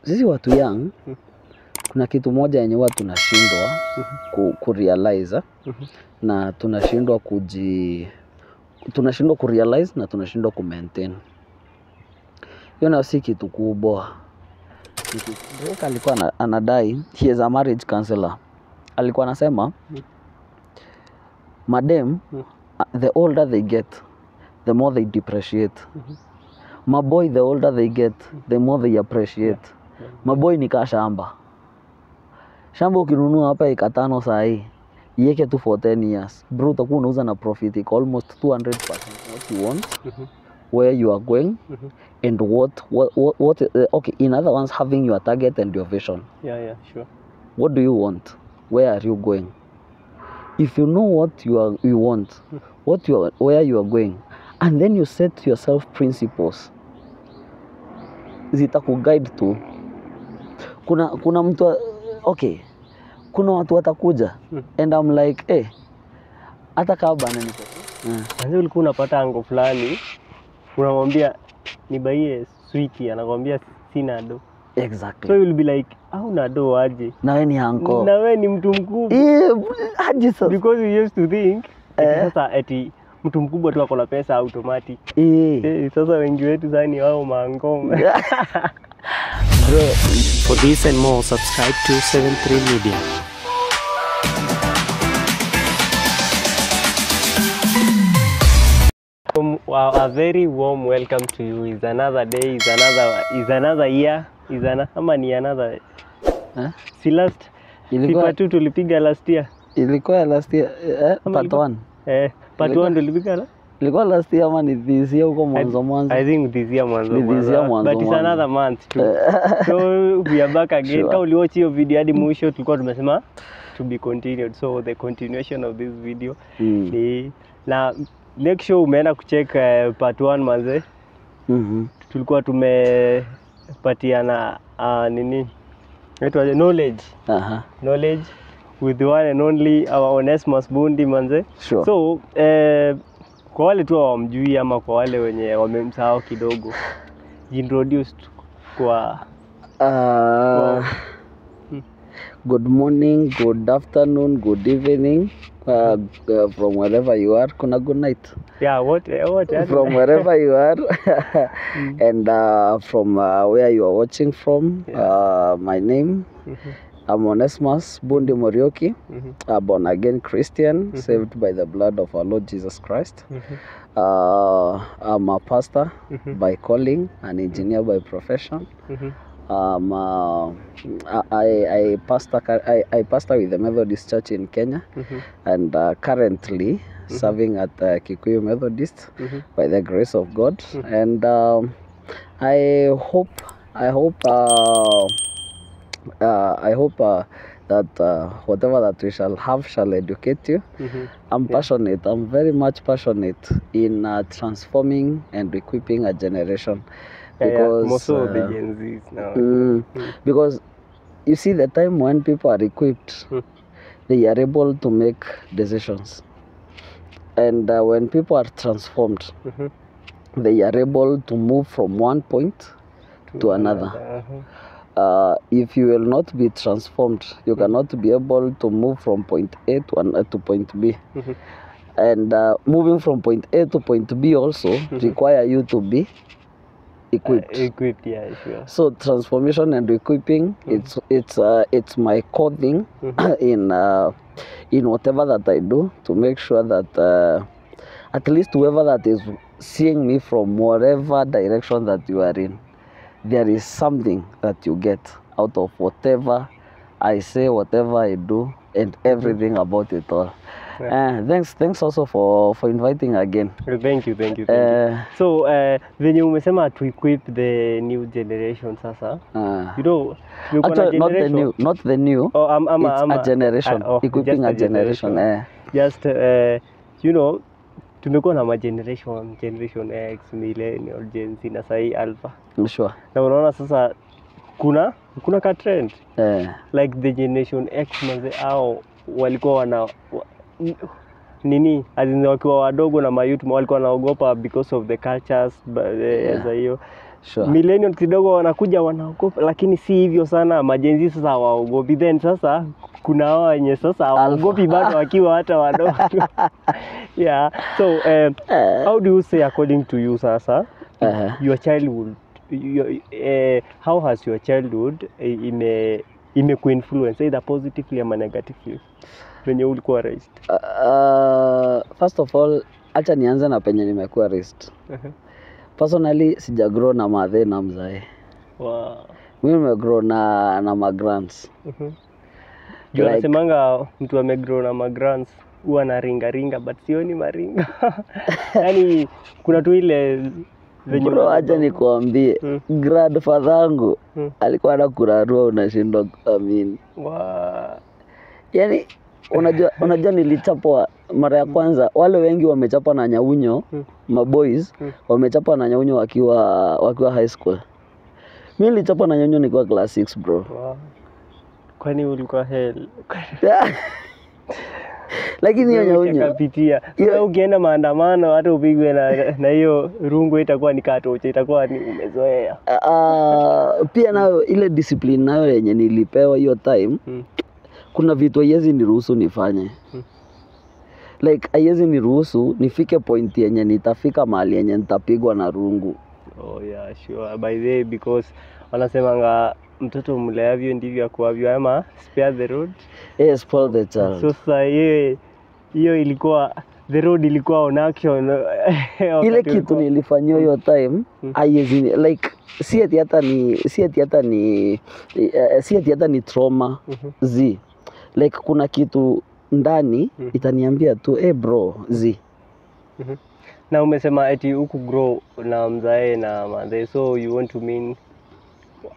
sisi watu young kuna kitu moja yenye watu tunashindwa kurealize na tunashindwa kurealize na tunashindwa kumaintain. Hiyo na si kitu kubwa. Drake alikuwa anadai, he is a marriage counselor. Alikuwa anasema madem, the older they get, the more they depreciate. Maboy, the older they get, the more they appreciate. Maboy ni kaa shamba. Shamba ukinunua hapa eka 5 saa hii, iweke tu for 10 years. Bro, utakuwa unauza na profit iko almost 200% what you want, where you are going, and what okay, in other ones, having your target and your vision. Yeah, sure. What do you want? Where are you going? If you know what you want, where you are going, and then you set yourself principles, zitakuguide tu. Kuna mtu okay, kuna watu watakuja and I'm like hata kama bana niko Anza ulikuwa unapata ango fulani unamwambia nibaie sweetie, anakuambia sina do. Exactly. So you will be like, au na do aje? Na wewe ni anko. Na wewe ni mtu mkubwa. Aje sasa. Because we used to think sasa eti mtu mkubwa tu akona pesa automatic. Sasa wengi wetu sasa ni wao maangoma. Bro, for this and more, subscribe to 73 Media. A very warm welcome to you. It's another day, it's another year, another si last ilikuwa tu tulipiga last year. Ilikuwa last year part 1. Part 1 tulipiga la? Ilikuwa last year ama ni this year huko mwanzo. I think this year mwanzo. But it's another month too. So we are back again. Kama uliwatch hiyo video hadi mwisho tulikuwa tumesema to be continued. So the continuation of this video ni na next show umeenda kucheck part 1 manze. Tulikuwa tumepatiana nini? Knowledge. Knowledge with the one and only our Onesmus Bundi manze. Sure. So kwa wale tu hawamjui ama kwa wale wenye wamemsahau kidogo, introduced kwa good morning, good afternoon, good evening, from wherever you are. Kuna good night. Yeah, what from wherever you are and from where you are watching from. My name I'm Onesmus Bundi Morioki, a born again Christian, saved by the blood of our Lord Jesus Christ. I'm a pastor by calling, an engineer by profession. I pastor with the Methodist Church in Kenya, and currently serving at Kikuyu Methodist by the grace of God. And I hope that whatever that we shall have shall educate you. I'm passionate. I'm very much passionate in transforming and equipping a generation. Because most of the Gen Zs now. Because you see, the time when people are equipped, they are able to make decisions. And when people are transformed, they are able to move from one point to another. If you will not be transformed, you cannot be able to move from point A to point B. And moving from point A to point B also require you to be equipped. Yeah, sure. So transformation and equipping, it's my core thing in whatever that I do, to make sure that at least whoever that is seeing me from whatever direction that you are in, there is something that you get out of whatever I say, whatever I do, and everything about it all. Thanks also for inviting again. Thank you. So venye umesema to equip the new generation sasa, you know, actually, not the new. It's a generation. Equipping a generation. Just you know, tumekuwa na generation X, millennial, Gen Z na sahi alpha. Sure. Na unaona sasa kuna ka trend like the generation X manze, au walikuwa wana nini wakiwa wadogo na mayouth walikuwa wanaogopa because of the cultures za hiyo. Sure. Millennials kidogo wanakuja wanaogopa, lakini si hivyo sana. Majenzi sasa waogopi, then sasa kuna hao wenye sasa hawaogopi bado wakiwa hata wadogo. Yeah. So how do you say according to you sasa your childhood, how has your childhood imekuinfluence either positively or negatively when you ulikuwa raised? First of all, acha nianze na penye nimekuwa raised. Personally sijagrow na madhe na mzae. Wow. Mimi nimegrow na magrants. Juu anasemanga mtu amegrow na magrants huwa na ringa but sioni maringa. Yaani kuna tu ile venye bro, acha nikuambie grandfather wangu alikuwa anakurarua unashindwa kuamini. Wow. Yaani unajua nilichapwa mara ya kwanza, wale wengi wamechapwa na nyaunyo, maboys wamechapwa na nyaunyo wakiwa high school. Mimi nilichapwa na nyaunyo nikiwa class 6 bro. Wow. Kwani ulikuwa hell? Lakini hiyo nyaunyo kapitia. Sasa ukienda maandamano hata upigwe na hiyo rungu itakuwa ni katocha, itakuwa ni umezoea. Pia nayo ile discipline nayo yenye nilipewa hiyo time. Kuna vitu haiwezi niruhusu nifanye. Like haiwezi niruhusu nifike point yenye nitafika mahali yenye nitapigwa na rungu. Oh yeah, sure. By the way, because wanasemanga mtoto mleavyo ndivyo akuavyo, ama spare the road. Spoil the child. So sasa hiyo ilikuwa the road ilikuwa on action. Ile kitu nilifanywa hiyo time haiwezi like si ati hata ni trauma zi. Like kuna kitu ndani itaniambia tu bro zi. Na umesema eti huku grow na mzae na madhe, so you want to mean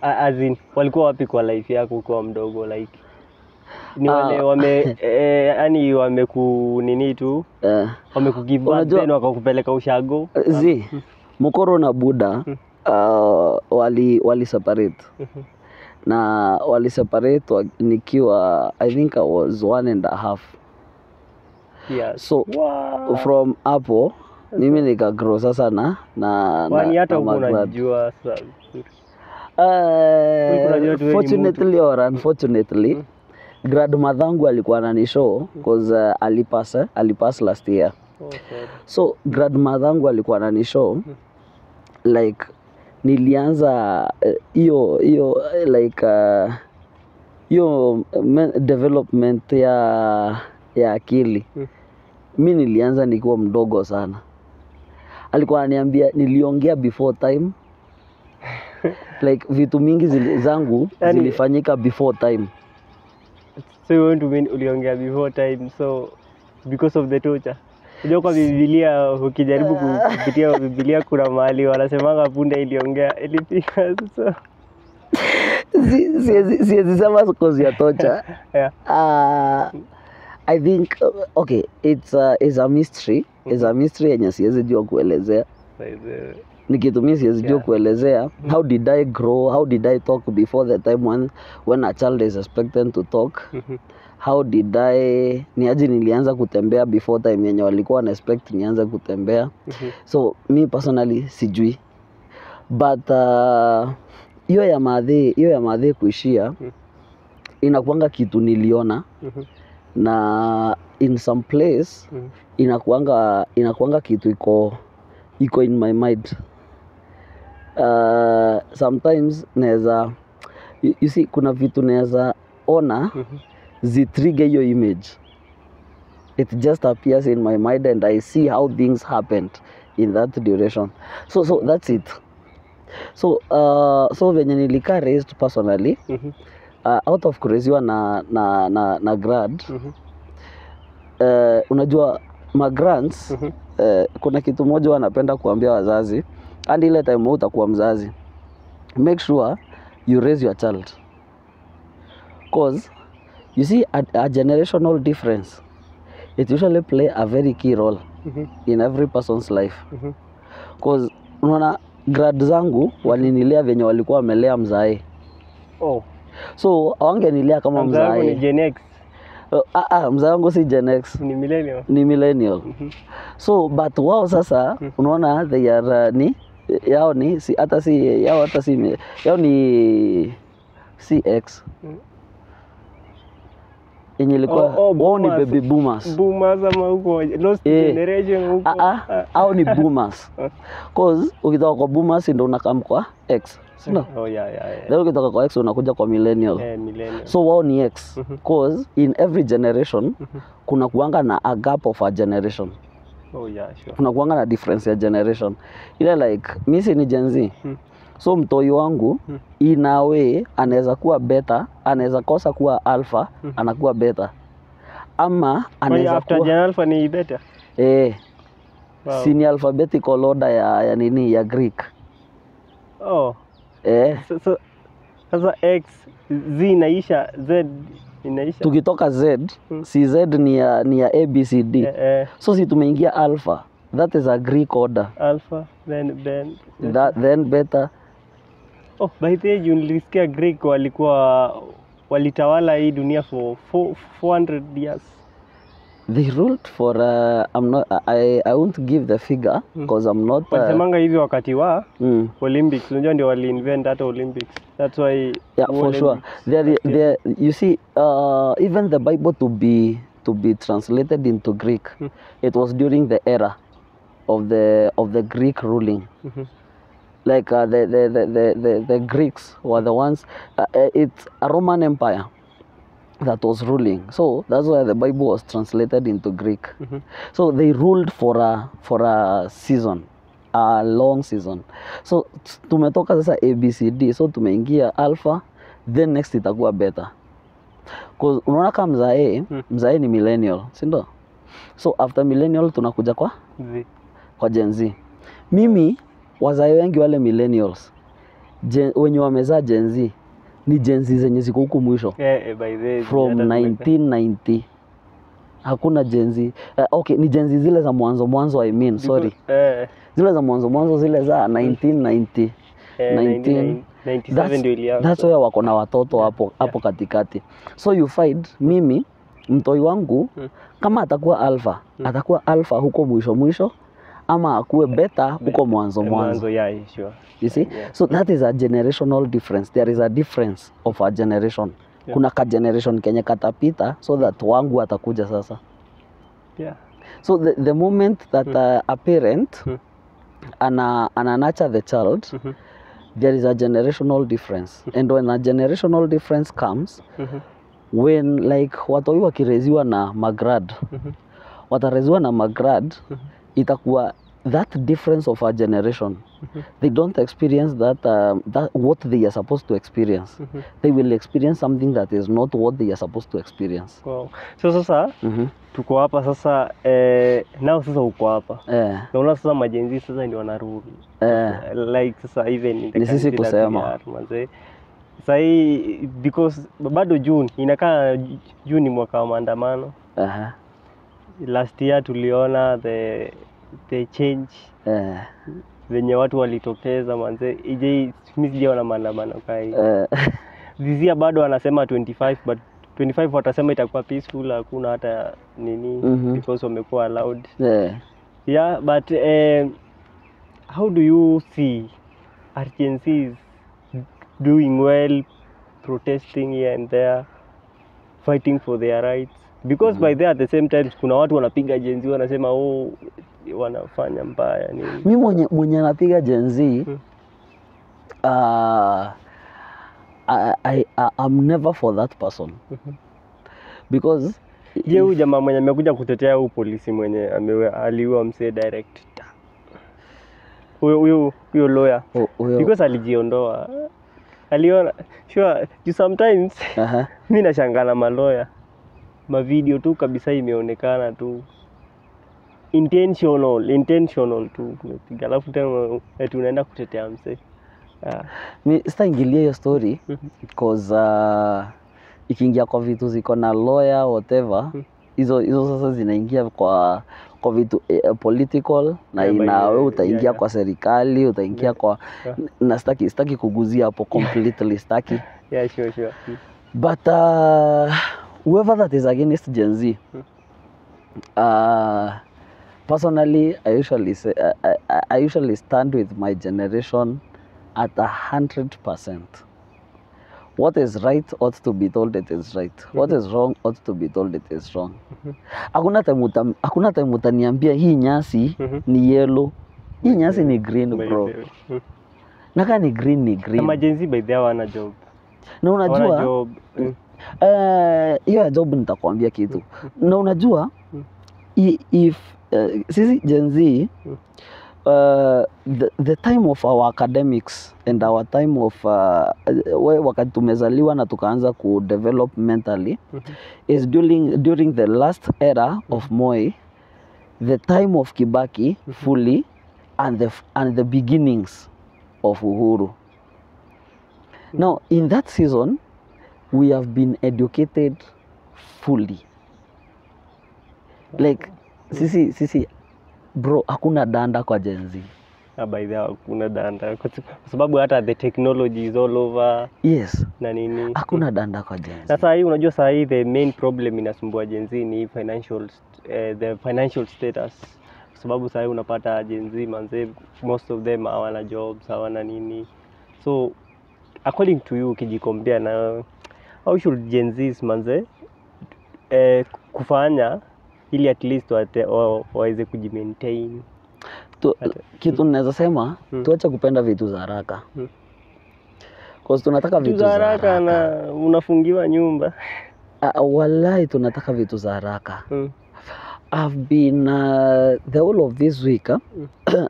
as in walikuwa wapi kwa life yako ukiwa mdogo, like ni wale yani wamekunini tu wamekugive back then wakakupeleka ushago zi mkoro na Buda wali separate na wali separate nikiwa I think I was 1.5. Yeah. So wow. From hapo mimi nikagrow sasa na hata unajua sasa. Fortunately or unfortunately grandmother wangu alikuwa ananishow because alipass last year. Okay. So grandmother wangu alikuwa ananishow like nilianza hiyo like hiyo development ya akili. Mimi nilianza nikiwa mdogo sana. Alikuwa ananiambia niliongea before time. Like vitu mingi zangu zilifanyika before time. So you want to mean uliongea before time, so because of the torture. Unajua kwa Biblia ukijaribu kupitia Biblia kuna mahali wanasemanga punda iliongea ilipika so. Siwezi sema cause ya torture. Yeah. I think okay, it's a mystery. It's a mystery yenye siwezi jua kuelezea. Ni kitu mimi siwezi jua kuelezea. How did I grow? How did I talk before the time when a child is expected to talk? How did niaje nilianza kutembea before time yenye walikuwa na expect nianze kutembea. So me personally sijui. But hiyo ya madhe kuishia inakuanga kitu niliona. Na in some place inakuanga kitu iko in my mind. Sometimes naweza you see kuna vitu naweza ona zitrigger your image. It just appears in my mind and I see how things happened in that duration. So that's it. So venye nilika raised personally out of kureziwa na grad. Unajua magrants kuna kitu moja wanapenda kuambia wazazi, and ile time utakuwa mzazi, make sure you raise your child, cause you see a generational difference, it usually play a very key role in every person's life. Cause unaona grad zangu walinilea venye walikuwa wamelea mzae. So wangenilea kama mzae. Mzae ni Gen X. Mzae wangu si Gen X. Ni millennial. So but wao sasa unaona they are yao ni si hata si yao hata si yao ni CX. Yenye ilikuwa wao ni baby boomers. Boomers ama huko lost generation huko. Hao ni boomers. Cause ukitoka kwa boomers ndio unakam kwa X. Sina? Oh yeah. Leo ukitoka kwa X unakuja kwa millennial. Millennial. So wao ni X. Cause in every generation kuna kuanga na a gap of a generation. Oh yeah, sure. Kuna kuanga na difference ya generation. Ile like mimi si ni Gen Z. So mtoi wangu in a way anaweza kuwa beta, anaweza kosa kuwa alpha, anakuwa beta. Ama anaweza after kuwa Gen Alpha ni beta. Wow. Si ni alphabetical order ya nini ya Greek. Oh. Sasa X, Z inaisha, Z inaisha. Tukitoka Z, si Z ni ya ABCD. So si tumeingia alpha. That is a Greek order. Alpha, then beta. Oh, by the way, nilisikia Greek walitawala hii dunia for 400 years. They ruled for I won't give the figure because I'm not walisemanga hivi wakati wa Olympics. Unajua ndio wali invent that Olympics. That's why for sure. There you see even the Bible to be translated into Greek. It was during the era of the Greek ruling. Like the Greeks were the ones it's a Roman Empire that was ruling. So that's why the Bible was translated into Greek. So they ruled for a season, a long season. So tumetoka sasa ABCD, so tumeingia alpha, then next itakuwa beta. Cause unaona kama mzae ni millennial, si ndio? So after millennial tunakuja kwa Gen Z. Mimi wazae wengi wale millennials wenye wamezaa Gen Z ni Gen Z zenye ziko huku mwisho. By the from 1990 hakuna Gen Z. Okay, ni Gen Z zile za mwanzo I mean, sorry. Zile za mwanzo zile za 1990 97 ndio ilianza. That's why wako na watoto hapo katikati. So you find mimi mtoi wangu kama atakuwa alpha huko mwisho ama akuwe beta huko mwanzo. Yeah, sure. You see? So that is a generational difference. There is a difference of a generation. Kuna ka generation kenye katapita so that wangu atakuja sasa. So the moment that a parent ana nurture the child, there is a generational difference. And when a generational difference comes, when like watoi wakireziwa na magrad, watareziwa na magrad, itakuwa that difference of a generation. They don't experience that what they are supposed to experience. They will experience something that is not what they are supposed to experience. Wow. So sasa tuko hapa sasa nao sasa uko hapa. Naona sasa majenzi sasa ndio wanarudi. Like sasa even in the ni sisi kusema sasa because bado June inakaa June mwaka wa maandamano. Last year tuliona the change venye watu walitokeza manze mimi sijaona maandamano kai. This year bado wanasema 25 but 25 watasema itakuwa peaceful, hakuna hata nini because wamekuwa allowed. But how do you see RGNCs doing well, protesting here and there, fighting for their rights? Because by there at the same time kuna watu wanapiga Gen Z wanasema wanafanya mbaya nini. Mimi mwenye anapiga Gen Z I'm never for that person. Because huyu jamaa mwenye amekuja kutetea huyu polisi mwenye aliua msee direct. Huyo lawyer. Because alijiondoa. Aliona sure you sometimes mimi nashangaa na lawyer. Video tu kabisa imeonekana tu intentional tu tumepiga, alafu tena tunaenda kutetea msee. Mimi sitaingilia hiyo story because ikiingia kwa vitu ziko na lawyer whatever hizo sasa zinaingia kwa vitu political na wewe utaingia kwa serikali, utaingia kwa na sitaki kuguzia hapo completely sitaki. Sure. But whoever that is against Gen Z Personally, I usually say I usually stand with my generation at 100%. What is right ought to be told it is right. What is wrong ought to be told it is wrong. Hakuna time utaniambia hii nyasi ni yellow. Hii nyasi ni green, bro. Naka ni green ni green. Kama Gen Z by the way wana job. Na unajua hiyo job nitakwambia kitu. Na unajua if sisi Gen Z the time of our academics and our time of wakati tumezaliwa na tukaanza ku develop mentally is during the last era of Moi, the time of Kibaki fully and the beginnings of Uhuru. Now in that season we have been educated fully, like sisi bro, hakuna danda kwa Gen Z. By the way, hakuna danda kwa sababu hata the technology is all over. Yes. Na nini? Hakuna danda kwa Gen Z. Sasa hii unajua sasa hii the main problem inasumbua Gen Z ni the financial status. Kwa sababu sasa unapata Gen Z manze, most of them hawana jobs, hawana nini. So according to you, ukijikompare na how should Gen Z manze kufanya ili at least waweze kujimaintain? Kitu naweza sema tuache kupenda vitu za haraka. Cause tunataka vitu za haraka na unafungiwa nyumba. Wallahi tunataka vitu za haraka. I've been the whole of this week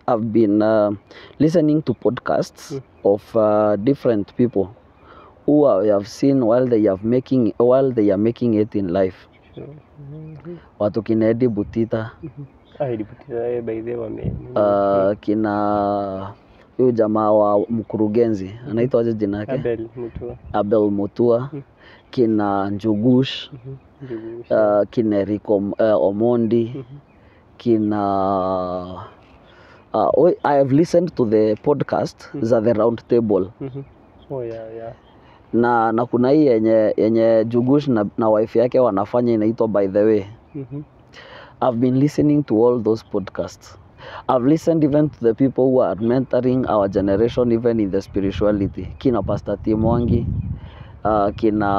I've been listening to podcasts of different people who I have seen while they are making it in life. Watu kina Eddie Butita. Eddie Butita by the way kina huyu jamaa wa mkurugenzi anaitwa aje jina yake? Abel Mutua. Kina Njugush. Kina Rico Omondi. Kina I have listened to the podcast za the round table. Oh yeah. Na kuna hii yenye Jugush na wife yake wanafanya inaitwa By the Way. I've been listening to all those podcasts. I've listened even to the people who are mentoring our generation even in the spirituality. Kina Pastor Timwangi, kina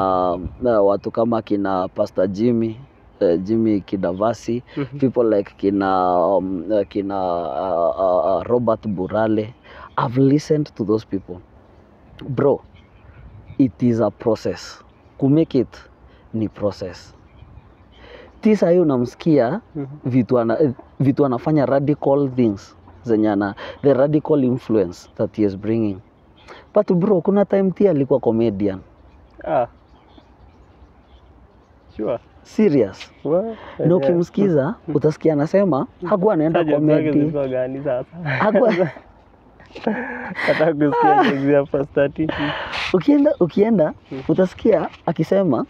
watu kama kina Pastor Jimmy Kidavasi, people like kina Robert Burale. I've listened to those people. Bro, it is a process. To make it ni process. Tisa hiyo namsikia vitu anafanya radical things zenyana, the radical influence that he is bringing. But bro, kuna time tia alikuwa comedian. Sure. Serious. Na ukimsikiza utasikia anasema hakuwa anaenda comedy. Hakuwa hata kusikia first 30. Ukienda utasikia akisema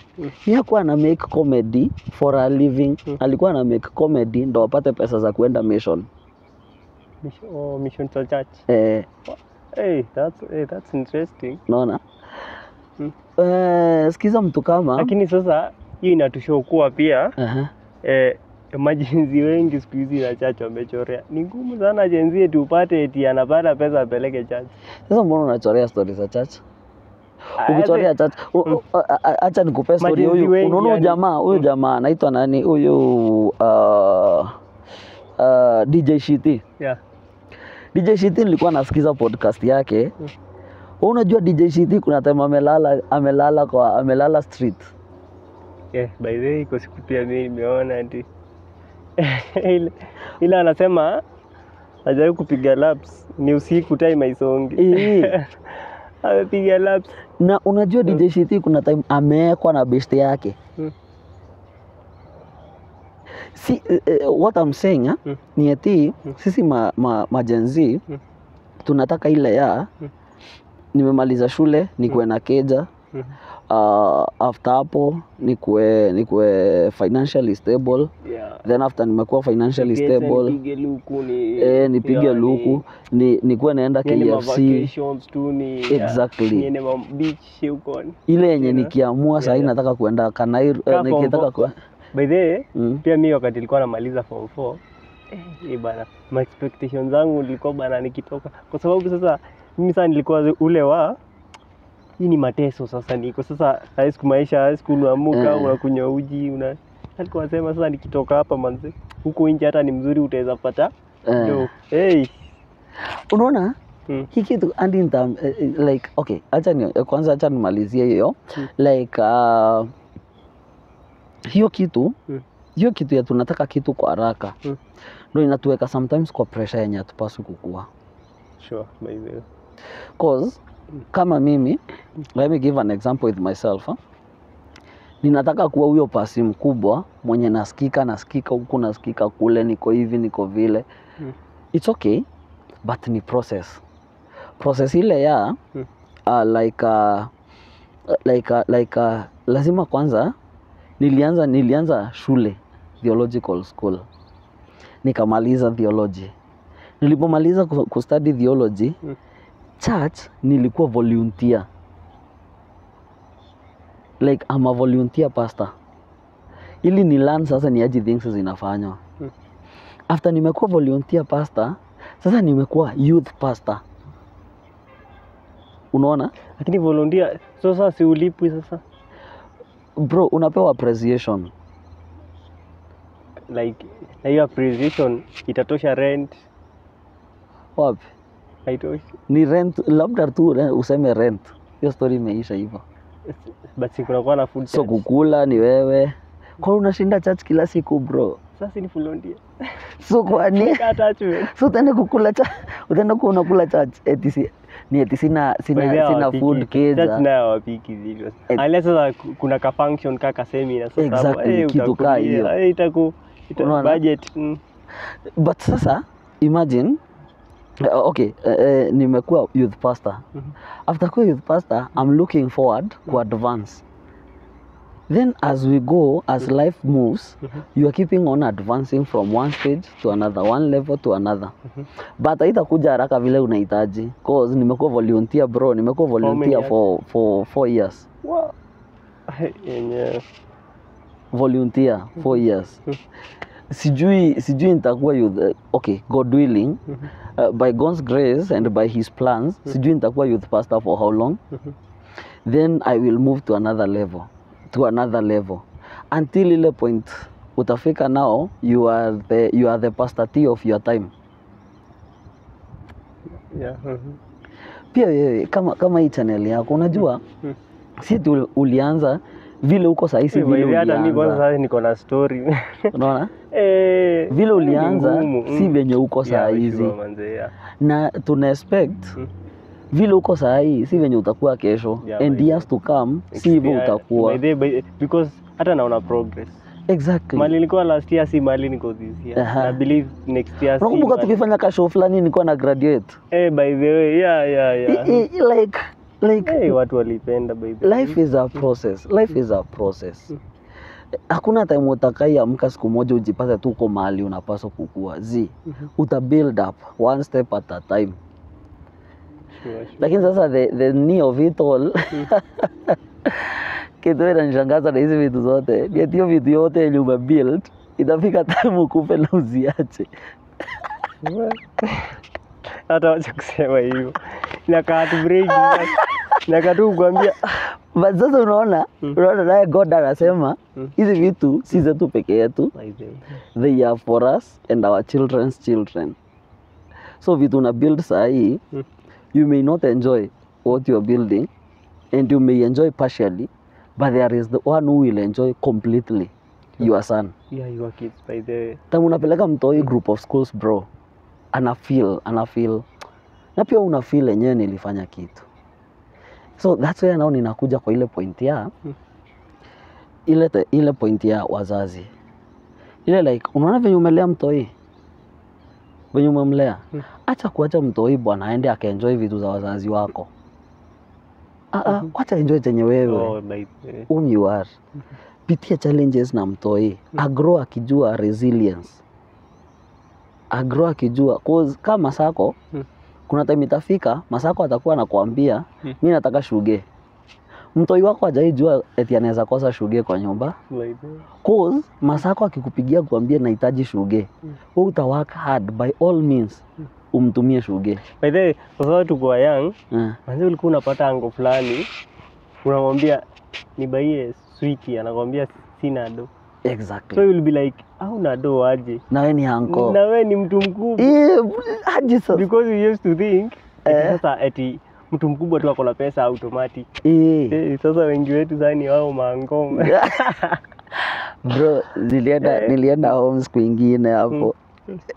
yeye hakuwa ana make comedy for a living. Alikuwa ana make comedy ndo apate pesa za kuenda mission. Mission to church. That's interesting. Naona? Sikiza mtu kama lakini sasa hiyo inatushow kuwa pia majenzi wengi siku hizi na church wamechorea. Ni ngumu sana jenzi eti upate eti anapata pesa apeleke church. Sasa mbona unachorea stories za church? Ukichorea church, acha nikupe story huyu. Unaona huyu jamaa anaitwa nani? Huyu DJ Shiti. Yeah. DJ Shiti nilikuwa nasikiza podcast yake. Unajua DJ Shiti kuna time amelala street. By the way kwa siku pia mimi nimeona ati ila anasema ajaribu kupiga laps ni usiku time haisongi. Amepiga laps. Na unajua DJ Shiti kuna time amewekwa na best yake. See what I'm saying ni eti sisi Gen Z tunataka ile ya nimemaliza shule nikuwe na keja. After hapo nikuwe financially stable. Then after nimekuwa financially stable nipige luku nikuwe naenda KFC. Exactly. Ile yenye nikiamua sasa nataka kuenda Kanairo nikitaka kwa by the way pia mimi wakati nilikuwa namaliza form 4 bana, my expectations zangu nilikuwa bana nikitoka, kwa sababu sasa mimi sasa nilikuwa ule wa hii ni mateso sasa, niko sasa high school, maisha high school, unaamka unakunywa uji, alikuwa anasema sasa nikitoka hapa manze, huko nje hata ni mzuri utaweza pata ndio unaona hii kitu and in term, like okay, acha nimalizie hiyo like hiyo kitu ya tunataka kitu kwa haraka ndio inatuweka sometimes kwa pressure yenye hatupaswi kukua. Sure, by the way. Cause kama mimi, let me give an example with myself. Ninataka kuwa huyo pasi mkubwa mwenye nasikika huku, nasikika kule, niko hivi niko vile. It's okay, but ni process ile ya lazima kwanza nilianza shule theological school, nikamaliza theology. Nilipomaliza kustudy theology church, nilikuwa volunteer, like I'm a volunteer pastor, ili ni learn sasa ni aje things zinafanywa. After nimekuwa volunteer pastor, sasa nimekuwa youth pastor. Unaona? Lakini volunteer sasa si ulipwi sasa? Bro, unapewa appreciation. Like na hiyo appreciation itatosha rent? Wapi? Haitoshi. Ni rent, labda tu useme rent. Hiyo story imeisha hivyo. But kuna kwa na food. So kukula ni wewe. Kwa unashinda church kila siku bro. Sasa ni volunteer. So kwa ni attachment. So utaenda kukula utaenda unakula church eti sina food kids. Church nayo wapiki vile. Unless kuna ka function kaka seminar sasa. Exactly, kitu kaa hiyo. Itaku budget. But sasa imagine okay, nimekuwa youth pastor. After kuwa youth pastor, I'm looking forward to advance. Then as we go, as life moves, you are keeping on advancing from one stage to another, one level to another. But haitakuja haraka vile unahitaji, cause nimekuwa volunteer bro, nimekuwa volunteer for 4 years. Wow. Volunteer 4 years. Sijui nitakuwa youth, okay, God willing, by God's grace and by his plans, sijui nitakuwa youth pastor for how long. Then I will move to another level. Until ile point utafika now, you are the pastor T of your time. Yeah. Pia wewe kama hii channel yako unajua si tu ulianza vile uko sasa hivi vile ulianza. Hata mimi kwanza sasa niko na story. Unaona? Vile ulianza si venye uko sasa hizi. Na tuna expect vile uko saa hii si venye utakuwa kesho, and years to come si hivyo utakuwa, because hata naona progress. Exactly. Mali nilikuwa last year si mali niko this year. I believe next year si. Nakumbuka tukifanya ka show fulani nilikuwa na graduate. By the way, yeah. Like watu walipenda by the way. Life is a process. Hakuna time utakai amka siku moja ujipate tu uko mahali unapaswa kukua. Uta build up one step at a time. Sure. Lakini sasa the knee of it all kitu inanishangaza na hizi vitu zote, ndio vitu yote yenye umebuild itafika time ukufe na uziache. Hata wacha kusema hivyo. Inakaa tu break. Inakaa tu kuambia. But sasa unaona naye God anasema hizi vitu si zetu peke yetu. They are for us and our children's children. So vitu una build saa hii, you may not enjoy what you are building, and you may enjoy partially, but there is the one who will enjoy completely, your son. Yeah, your kids by the tamu unapeleka mtoi group of schools bro, ana feel na pia una feel yenyewe nilifanya kitu. So that's why now ninakuja kwa ile point ya ile point ya wazazi, ile like unaona venye umelea mtoi, venye umemlea, acha kuacha mtoi bwana aende akaenjoy vitu za wazazi wako. Wacha enjoy chenye wewe you are. Pitia challenges na mtoi, agrow akijua resilience, agrow akijua cause kama Masako kuna time itafika Masako atakuwa anakuambia mimi nataka shuge, Mtoi wako hajaijua eti anaweza kosa shuge kwa nyumba. Cause masako akikupigia kuambia nahitaji shuge. Wewe uta work hard by all means umtumie shuge. By the way, kwa sababu tuko young, manzi ulikuwa unapata ango fulani, unamwambia nibaie sweetie, anakuambia sina do. Exactly. So you'll be like, hauna do aje? Na wewe ni anko. Na wewe ni mtu mkubwa. Aje sasa. Because you used to think sasa eti mtu mkubwa tu ako na pesa automatic. Sasa wengi wetu sasa ni wao maangoma. Bro, nilienda home siku ingine hapo.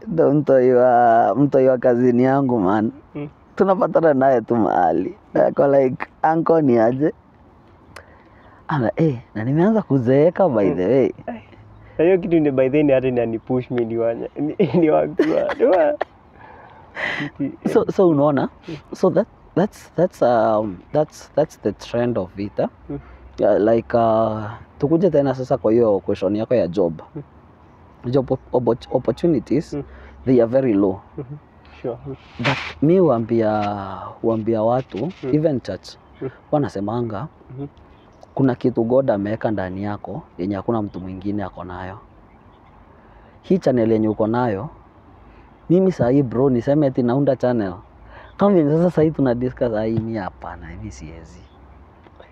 Ndo mtoi wa kazini yangu man. Tunapatana naye tu mahali. Ako like, anko ni aje? Ama na nimeanza kuzeeka by the way. Hiyo kitu ni by the way hata ni push me ni wakua. So unaona? So that's the trend of it. Like tukuje tena sasa kwa hiyo question yako ya job. Job opportunities they are very low. Sure. But mi huambia watu even church wanasemanga kuna kitu God ameweka ndani yako yenye hakuna mtu mwingine ako nayo. Hii channel yenye uko nayo, mimi saa hii bro niseme eti naunda channel. Kama vile sasa saa hii tuna discuss mimi hapana, mimi siwezi.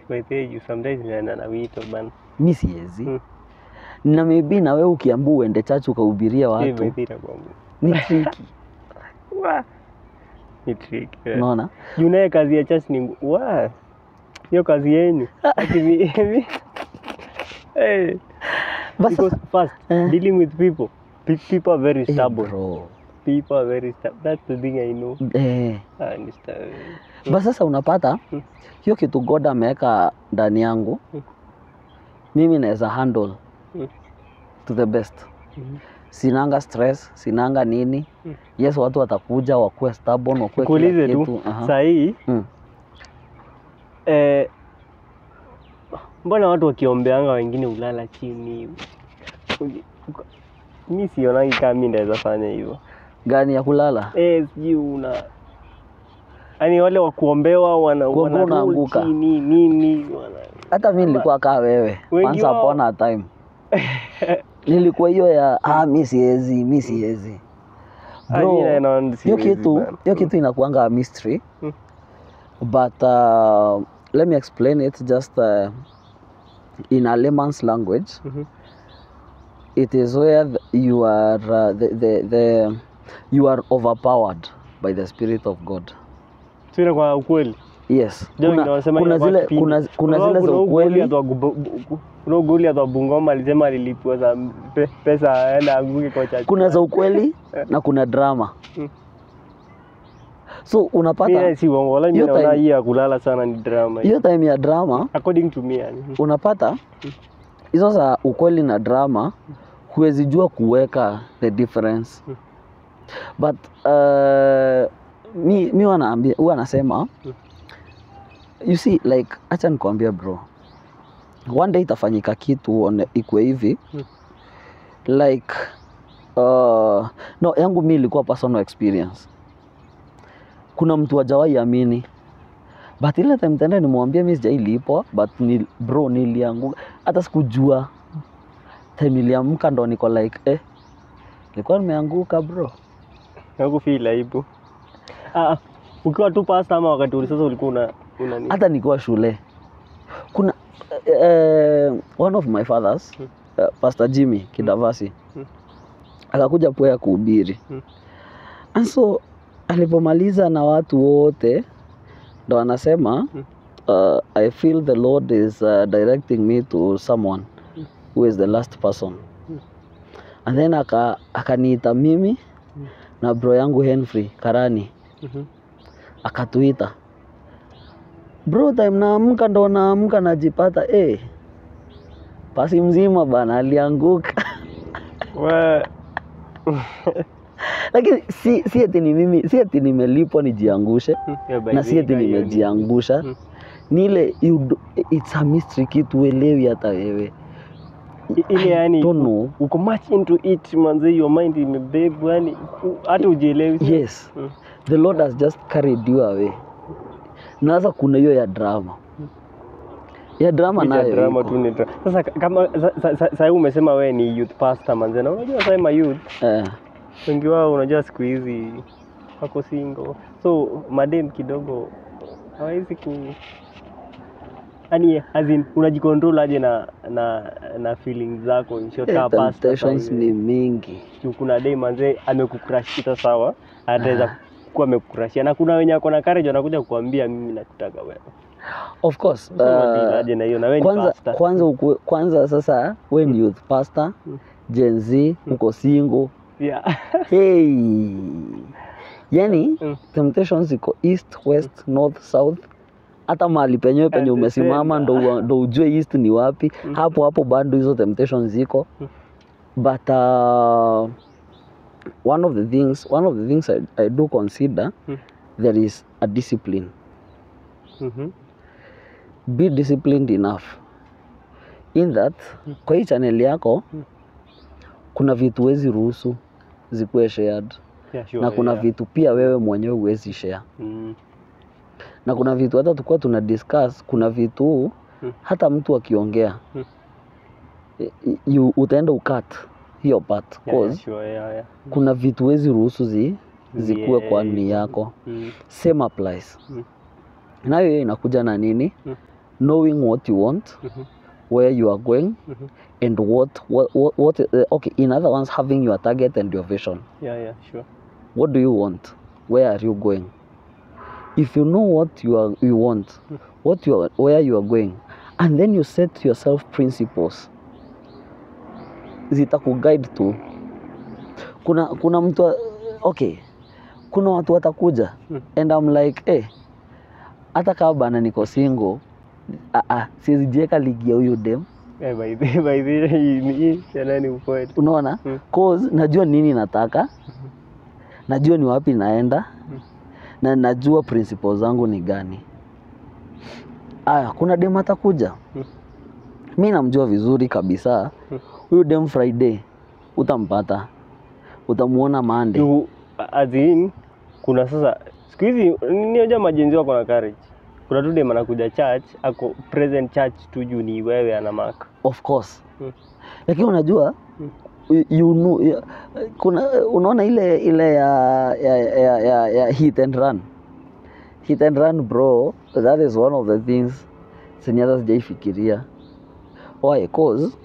By the way, you sometimes na wito bana. Mimi siwezi. Na maybe na wewe ukiambiwa uende church ukahubiria watu. Ni tricky. Ni tricky. Unaona? Yuna kazi ya church ni hiyo kazi yenu. Because first, dealing with people are very stubborn. Bro. People are very stubborn. That's the thing I know. I understand. Basi sasa unapata hiyo kitu God ameweka ndani yangu. Mimi naweza handle to the best. Sinanga stress, sinanga nini. Yes, watu watakuja wakuwe stubborn, wakuwe kila kitu. Sasa hii mbona watu wakiombeanga wengine ulala chini? Mimi sionangi kama mimi naweza fanya hivyo. Gani ya kulala? Sijui yaani wale wa kuombewa wanaanguka nini hata mimi nilikuwa kama wewe once upon a time. Nilikuwa hiyo ya mimi siwezi. Bro, hiyo kitu inakuanga mystery. But let me explain it just in a layman's language. It is where you are you are overpowered by the Spirit of God. Sio kwa ukweli. Yes. Kuna zile za ukweli. Kuna ukweli ya Bungoma alisema alilipwa za pesa aenda anguke kwa chachi. Kuna za ukweli na kuna drama. So unapata mimi si uongo, wala mimi naona hii ya kulala sana ni drama. Hiyo time ya drama according to me yani. Unapata hizo za ukweli na drama huwezi jua kuweka the difference. But mi huwa nasema you see like acha nikwambia bro, one day itafanyika kitu ikuwe hivi like no yangu mimi ilikuwa personal experience. Kuna mtu hajawahi amini, but ile time tena nimwambia mimi sijailipwa, but bro nilianguka, hata sikujua time niliamka ndo niko like nilikuwa nimeanguka bro. Yangu feel aibu. Ukiwa tu pasta ama wakati ule sasa ulikuwa una nini? Hata nilikuwa shule. Kuna one of my fathers, Pastor Jimmy Kidavasi, akakuja pia kuhubiri. And so alipomaliza na watu wote ndo anasema I feel the Lord is directing me to someone who is the last person. And then akaniita mimi na bro yangu Henry Karani. Akatuita. Bro time naamka ndo naamka najipata pasi mzima bana alianguka. Lakini si eti ni mimi, si eti nimelipwa nijiangushe na si eti nimejiangusha. Ni ile it's a mystery kitu uelewi hata wewe. Ile yani uko much into it manze, your mind imebebwa yani hata ujielewi. Yes. The Lord has just carried you away. Na sasa kuna hiyo ya drama. Ya drama nayo. Drama tu ni drama. Sasa kama sasa umesema wewe ni youth pastor manze, na unajua sasa ma youth wengi wao unajua siku hizi wako single. So madem kidogo hawezi yani as in unajicontrol aje na feelings zako in short ka pastor. Temptations ni mingi. Kuna dem manze amekucrush kita sawa, ataweza kuwa amekucrush. Na kuna wenye wako na courage wanakuja kukuambia mimi nakutaka wewe. Of course. Kwanza sasa wewe ni youth pastor, Gen Z, uko single. Yeah. Hey. Yani temptations iko east, west, north, south. Hata mahali penye umesimama ndo ujue east ni wapi. Hapo bado hizo temptations ziko. But one of the things I do consider there is a discipline. Be disciplined enough in that kwa hii channel yako kuna vitu huwezi ruhusu zikuwe shared. Yeah, sure, na kuna vitu pia wewe mwenyewe huwezi share. Na kuna vitu hata tukua tuna discuss, kuna vitu hata mtu akiongea utaenda ukat hiyo part cause kuna vitu huwezi ruhusu zikuwe kwa ni yako. Same applies. Nayo hiyo inakuja na nini? Knowing what you want, where you are going, and what okay, in other words, having your target and your vision. Yeah, sure. What do you want? Where are you going? If you know what you want, where you are going, and then you set yourself principles, zitakuguide tu. Kuna mtu okay, kuna watu watakuja and I'm like hata kama bana niko single siwezi jieka ligi ya huyo dem. By the nani upoe. Unaona? Cause najua nini nataka. Najua ni wapi naenda. Na najua principles zangu ni gani. Kuna dem atakuja. Mimi namjua vizuri kabisa. Huyo dem Friday utampata. Utamuona Monday. As in kuna sasa siku hizi ni hoja majenzi wako na courage. Kuna tu dem anakuja church, ako present church tu juu ni wewe ana mark. Of course. Lakini unajua you know kuna unaona ile ya hit and run. Hit and run bro, that is one of the things senyata sijaifikiria. Why? Cause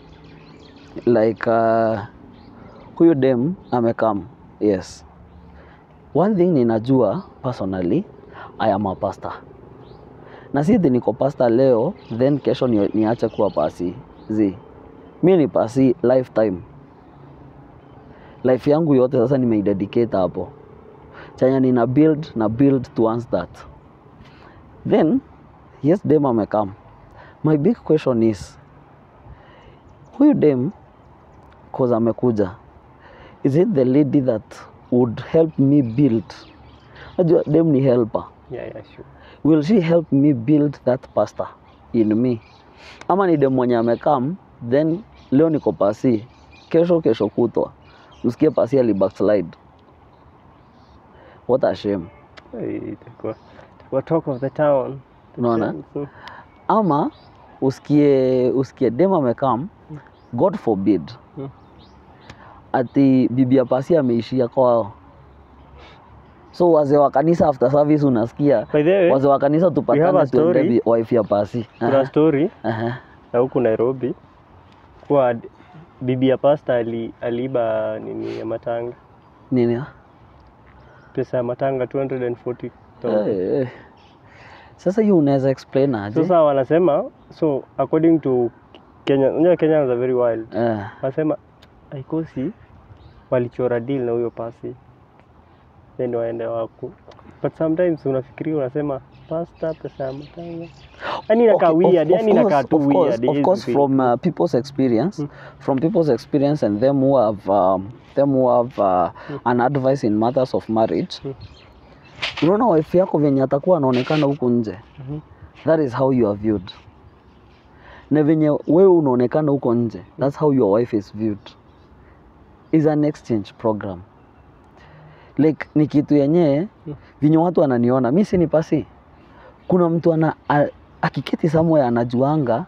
like huyo dem amekam. Yes. One thing ninajua personally, I am a pastor. Na si niko pastor leo, then kesho niache kuwa pasi. Mimi ni pasi lifetime. Life yangu yote sasa nimeidedicate hapo. Chanya nina build towards that. Then, yes, dem amekam. My big question is, huyu dem cause amekuja, is it the lady that would help me build? Najua dem ni helper. Yeah, sure. Will she help me build that pastor in me? Ama ni dem mwenye amekam, then leo niko pasi, kesho kutwa msikie pasi ali backslide. What a shame. What talk of the town. Unaona? Ama usikie dem amekam, God forbid. Ati bibi ya pasi ameishia kwao. So wazee wa kanisa after service unasikia wazee wa kanisa tupatane tuende wife ya pasi. Kuna story na huku Nairobi kwa bibi ya pastor aliiba nini ya matanga. Nini? Pesa ya matanga 240,000. Sasa hiyo unaweza explain aje? Sasa wanasema so according to Kenya, unajua Kenya is a very wild. Wanasema haikosi walichora deal na huyo pasi. Then waende wako. But sometimes unafikiria unasema pastor pesa ya matanga. Yani inakaa weird, yani inakaa too weird. Of course from people's experience, and them who have an advice in matters of marriage. Unaona wife yako venye atakuwa anaonekana huko nje. That is how you are viewed. Na venye wewe unaonekana huko nje, that's how your wife is viewed. Is an exchange program. Like ni kitu yenye vinyo watu wananiona mimi si ni pasi. Kuna mtu akiketi somewhere anajuanga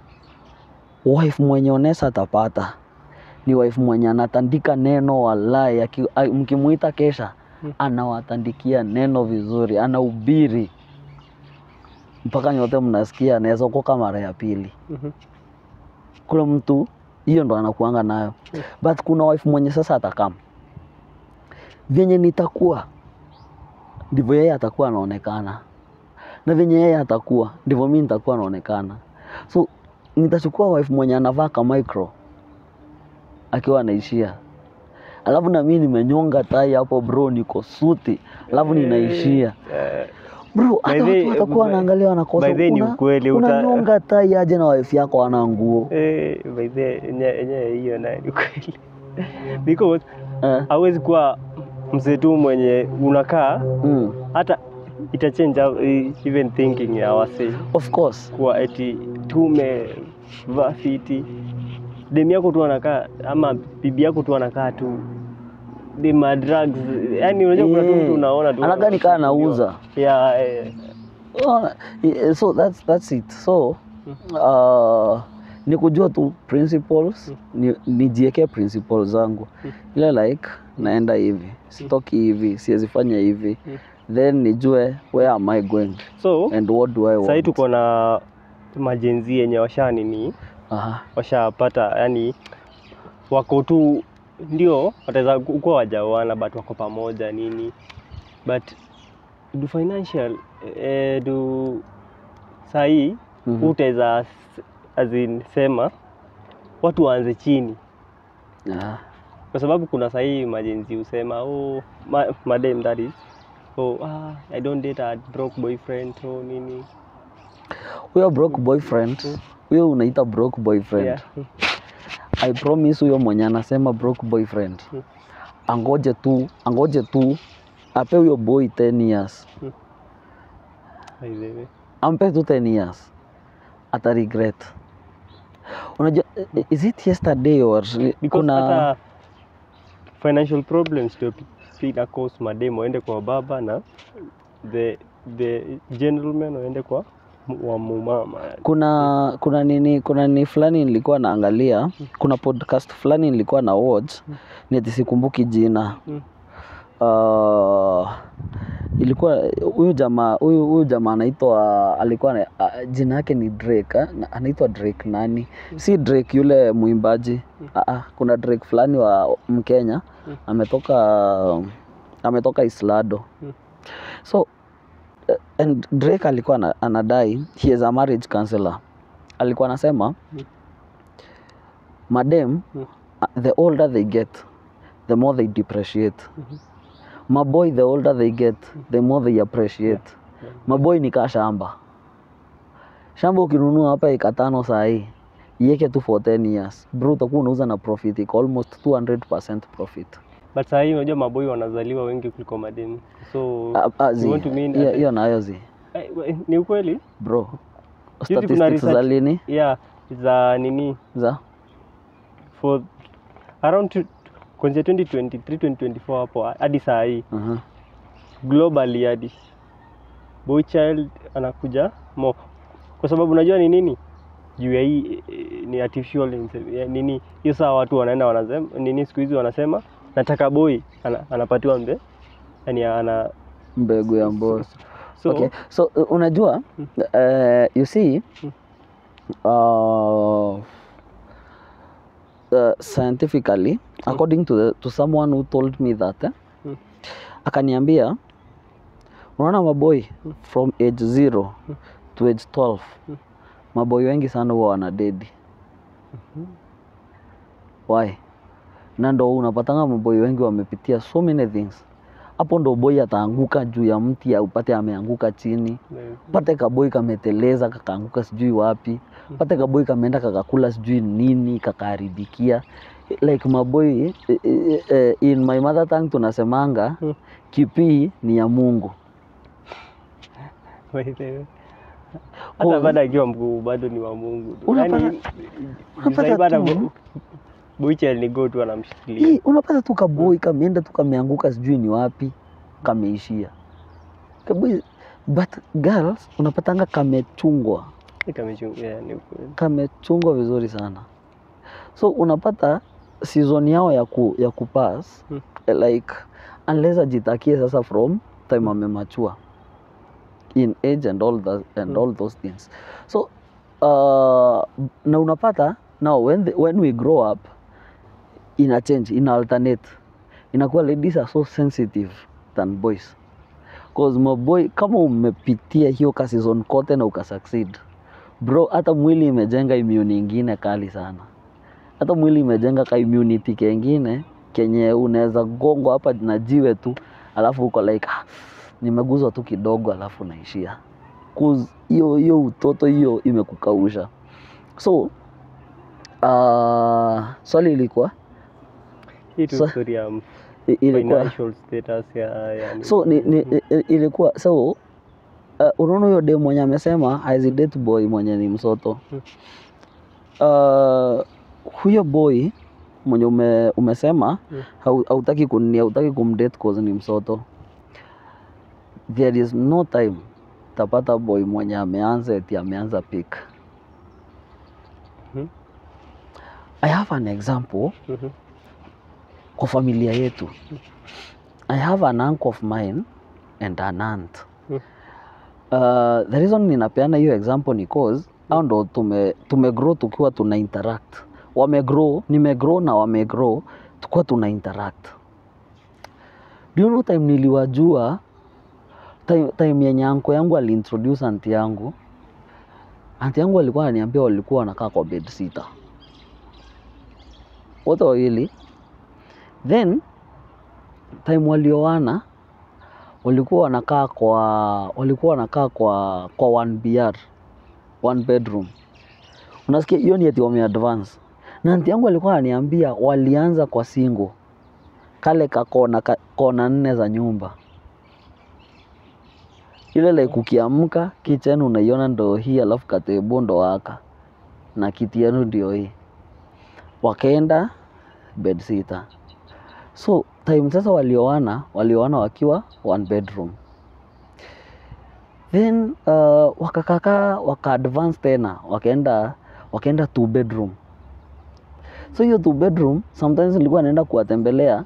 wife mwenye Onesa atapata ni wife mwenye anatandika neno wallahi, mkimuita kesha anawatandikia neno vizuri, anahubiri mpaka nyote mnasikia anaweza kuokoka mara ya pili. Kuna mtu hiyo ndo anakuanga nayo. But kuna wife mwenye sasa atakam venye nitakuwa ndivyo yeye atakuwa anaonekana, na venye yeye atakuwa ndivyo mimi nitakuwa naonekana. So nitachukua wife mwenye anavaa kama micro akiwa anaishia, alafu na mimi nimenyonga tai hapo bro, niko suti alafu ninaishia bro, hata watu watakuwa wanaangalia wanakosa. By the ni ukweli unanyonga tai aje na wife yako ana nguo. By the hiyo na ni ukweli because hawezi kuwa mzee tu mwenye unakaa hata ita change even thinking ya wase. Of course kwa eti tume vafiti demi yako tu anakaa ama bibi yako tu anakaa tu the drugs, yani unajua kuna mtu unaona tu anakaa nikaa anauza. So that's it. So ni kujua tu principles, nijiweke principles zangu ile like naenda hivi, sitoki hivi, siwezi fanya hivi, then nijue where am I going, so and what do I want. Sasa tuko na majenzi yenye washani washapata, yani wako tu ndio wataweza kuwa wajaoana but wako pamoja nini, but do financial do sahi utaweza sema watu waanze chini. Kwa sababu kuna sahi majenzi usema madam that is I don't date a broke boyfriend nini. Huyo broke boyfriend, huyo unaita broke boyfriend. I promise huyo mwenye anasema broke boyfriend angoje tu ape huyo boy 10 years. Ampe tu 10 years ata regret. Unajua is it yesterday or kuna financial problems to pina cause madem waende kwa baba na the gentleman waende kwa wa mama. Kuna nini fulani nilikuwa naangalia, kuna podcast fulani nilikuwa na watch, ni sikumbuki jina. Ilikuwa huyu jamaa anaitwa, alikuwa jina yake ni Drake, anaitwa Drake nani? Si Drake yule muimbaji. Kuna Drake fulani wa Mkenya ametoka Islado. So and Drake alikuwa anadai he is a marriage counselor. Alikuwa anasema madem the older they get the more they depreciate. Maboy the older they get the more they appreciate. Maboy ni kama shamba ukinunua hapa eka 5 saa hii iweke tu for 10 years bro, utakuwa unauza na profit iko almost 200% profit. But saa hii unajua maboy wanazaliwa wengi kuliko madem, so you want to mean hiyo nayo ni ukweli bro. Statistics za lini? Za nini za for around kuanzia 2023 2024 hapo hadi saa hii globally hadi boy child anakuja more, kwa sababu unajua ni nini juu ya hii ni artificial nini hiyo. Saa watu wanaenda wanasema nini siku hizi wanasema nataka boy anapatiwa yani ana mbegu ya mbosso. So, okay, so unajua you see scientifically according to someone who told me that akaniambia unaona maboy from age 0 to age 12 maboy wengi sana huwa wanadedi. Why? Na ndo unapatanga maboy wengi wamepitia so many things. Hapo ndo boy ataanguka juu ya mti au upate ameanguka chini. Pate kaboy kameteleza kakaanguka sijui wapi. Pate kaboy kameenda kakakula sijui nini kakaharibikia. Like maboy in my mother tongue tunasemanga kipi ni ya Mungu. Hata baada akiwa mkuu bado ni wa Mungu. Yani unapata boy child ni go tu anamshikilia. Unapata tu kaboy kameenda tu kameanguka sijui ni wapi kameishia. Kaboy but girls unapatanga kamechungwa Kamechungwa vizuri sana. So unapata season yao ya kupass like unless ajitakie sasa from time amemature in age and all that and all those things. So na unapata now when we grow up ina change, ina alternate, inakuwa ladies are so sensitive than boys, cause maboy kama umepitia hiyo ka season kote na ukasucceed bro, hata mwili imejenga immune nyingine kali sana, hata mwili imejenga ka immunity kengine kenye unaweza gongo hapa na jiwe tu alafu uko like nimeguzwa tu kidogo alafu naishia, cause hiyo utoto hiyo imekukausha. So swali ilikuwa story ya financial status ya so ilikuwa so unaona huyo dem mwenye amesema date boy mwenye ni msoto, huyo boy mwenye umesema hautaki kumdate cause ni msoto, there is no time tapata boy mwenye ameanza pick. I have an example kwa familia yetu. I have an uncle of mine and an aunt. The reason ninapeana hiyo example ni cause hao ndo tumegrow tukiwa tuna interact. Nimegrow na wamegrow tukiwa tuna interact. Do you know time niliwajua, time yenye uncle yangu aliintroduce auntie yangu. Auntie yangu alikuwa ananiambia walikuwa wanakaa kwa bed sitter wote wawili. Then time walioana walikuwa wanakaa kwa 1 bedroom. Unasikia hiyo ni eti wame advance. Na auntie yangu alikuwa ananiambia walianza kwa single. Kale kona 4 za nyumba. Ile like ukiamka kitchen unaiona ndo hii alafu katebo ndo waka. Na kiti yenu ndio hii. Wakaenda bed sitter. So time sasa walioana wakiwa 1 bedroom. Then waka advance tena wakaenda 2 bedroom. So hiyo 2 bedroom sometimes nilikuwa naenda kuwatembelea,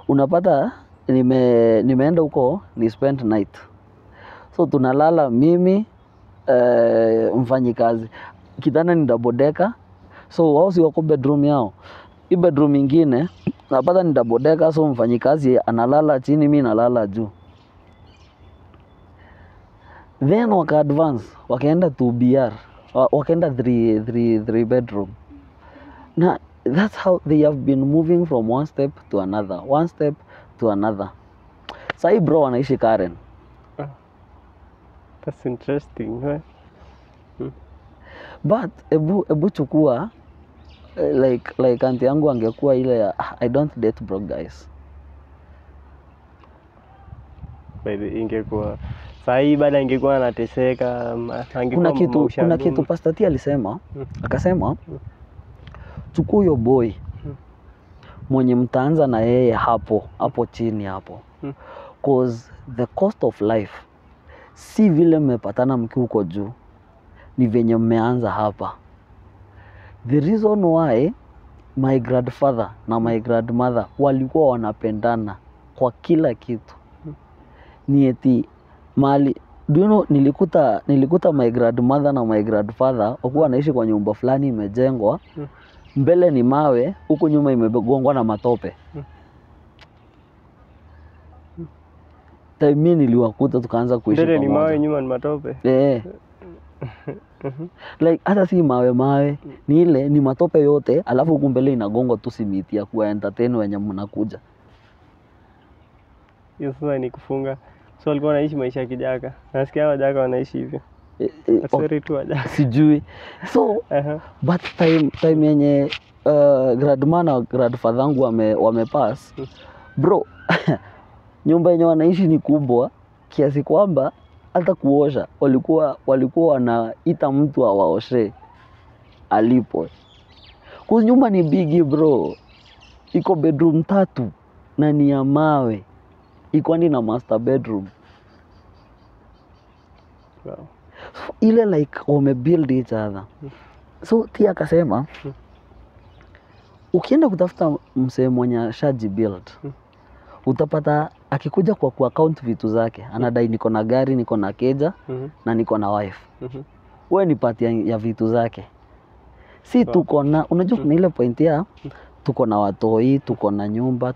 unapata nimeenda huko ni spend night. So tunalala mimi mfanyikazi. Kitanda ni double decker. So wao si wako bedroom yao. Hii bedroom nyingine napata ni double decker, so mfanyikazi analala chini, mimi nalala juu. Then waka advance wakaenda 2 BR, wakaenda 3 bedroom. Na that's how they have been moving from one step to another. Sai bro wanaishi Karen. That's interesting, right? But ebu chukua like auntie yangu angekuwa ile I don't date broke guys. Ingekuwa sai baada ingekuwa anateseka, angekuwa kuna kitu Pastor T alisema, akasema chukua huyo boy mwenye mtaanza na yeye hapo chini hapo. Cause the cost of life si vile mmepatana mkiwa huko juu, ni venye mmeanza hapa. The reason why my grandfather na my grandmother walikuwa wanapendana kwa kila kitu ni eti mali. Do you know, nilikuta my grandmother na my grandfather wakuwa wanaishi kwa nyumba fulani imejengwa, mbele ni mawe, huku nyuma imegongwa na matope. Time mimi niliwakuta tukaanza kuishi pamoja. Mbele ni mawe, nyuma ni matope. Like hata si mawe ni ile ni matope yote, alafu huku mbele inagongwa tu simiti ya kuwa entertain wenye mnakuja. Hiyo sasa ni kufunga. So walikuwa wanaishi maisha ya kijaka. Nasikia wajaka wanaishi hivyo. Sorry tu wajaka. Sijui. So but time yenye grandma na grandfather wangu wamepass. Bro, nyumba yenye wanaishi ni kubwa kiasi kwamba hata kuosha walikuwa wanaita mtu awaoshe alipo. Kwa nyumba ni bigi bro. Iko bedroom 3 na ni ya mawe. Iko hadi na master bedroom. Wow. ile like wamebuild each other. So Tia akasema ukienda kutafuta msee mwenye ashaji build utapata akikuja kwa account vitu zake anadai niko na gari, niko na keja na niko na wife. Wewe ni part ya vitu zake. Si tuko na unajua kuna ile point ya tuko na watoi, tuko na nyumba,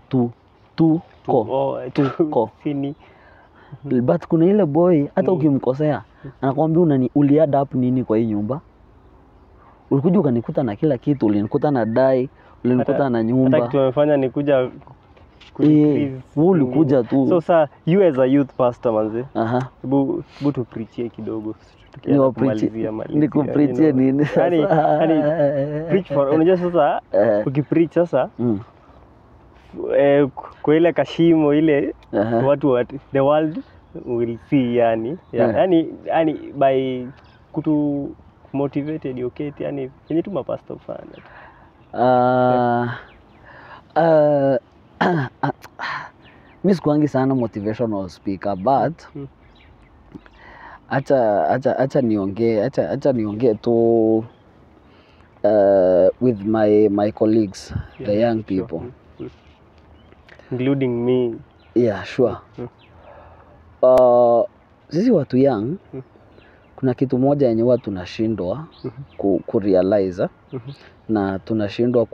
tuko fini. But kuna ile boy hata ukimkosea anakuambia uliada up nini kwa hii nyumba? Ulikuja ukanikuta na kila kitu, ulinikuta na dai, ulinikuta na nyumba. Hata kitu umefanya nikuja ulikuja tu. So sir, you as a youth pastor manze. Hebu tu preachie kidogo. Nikupreachie nini? Yani preach for unajua sasa ukipreach sasa kwa ile kashimo ile watu the world will see yani. Yani by kutu motivated educate yani yenye tu mapasta ufanya. Mimi sikuangi sana motivational speaker but acha niongee tu with my colleagues, the young people, including me. Yeah, sure. Sisi watu young kuna kitu moja yenye watu tunashindwa kurealize na tunashindwa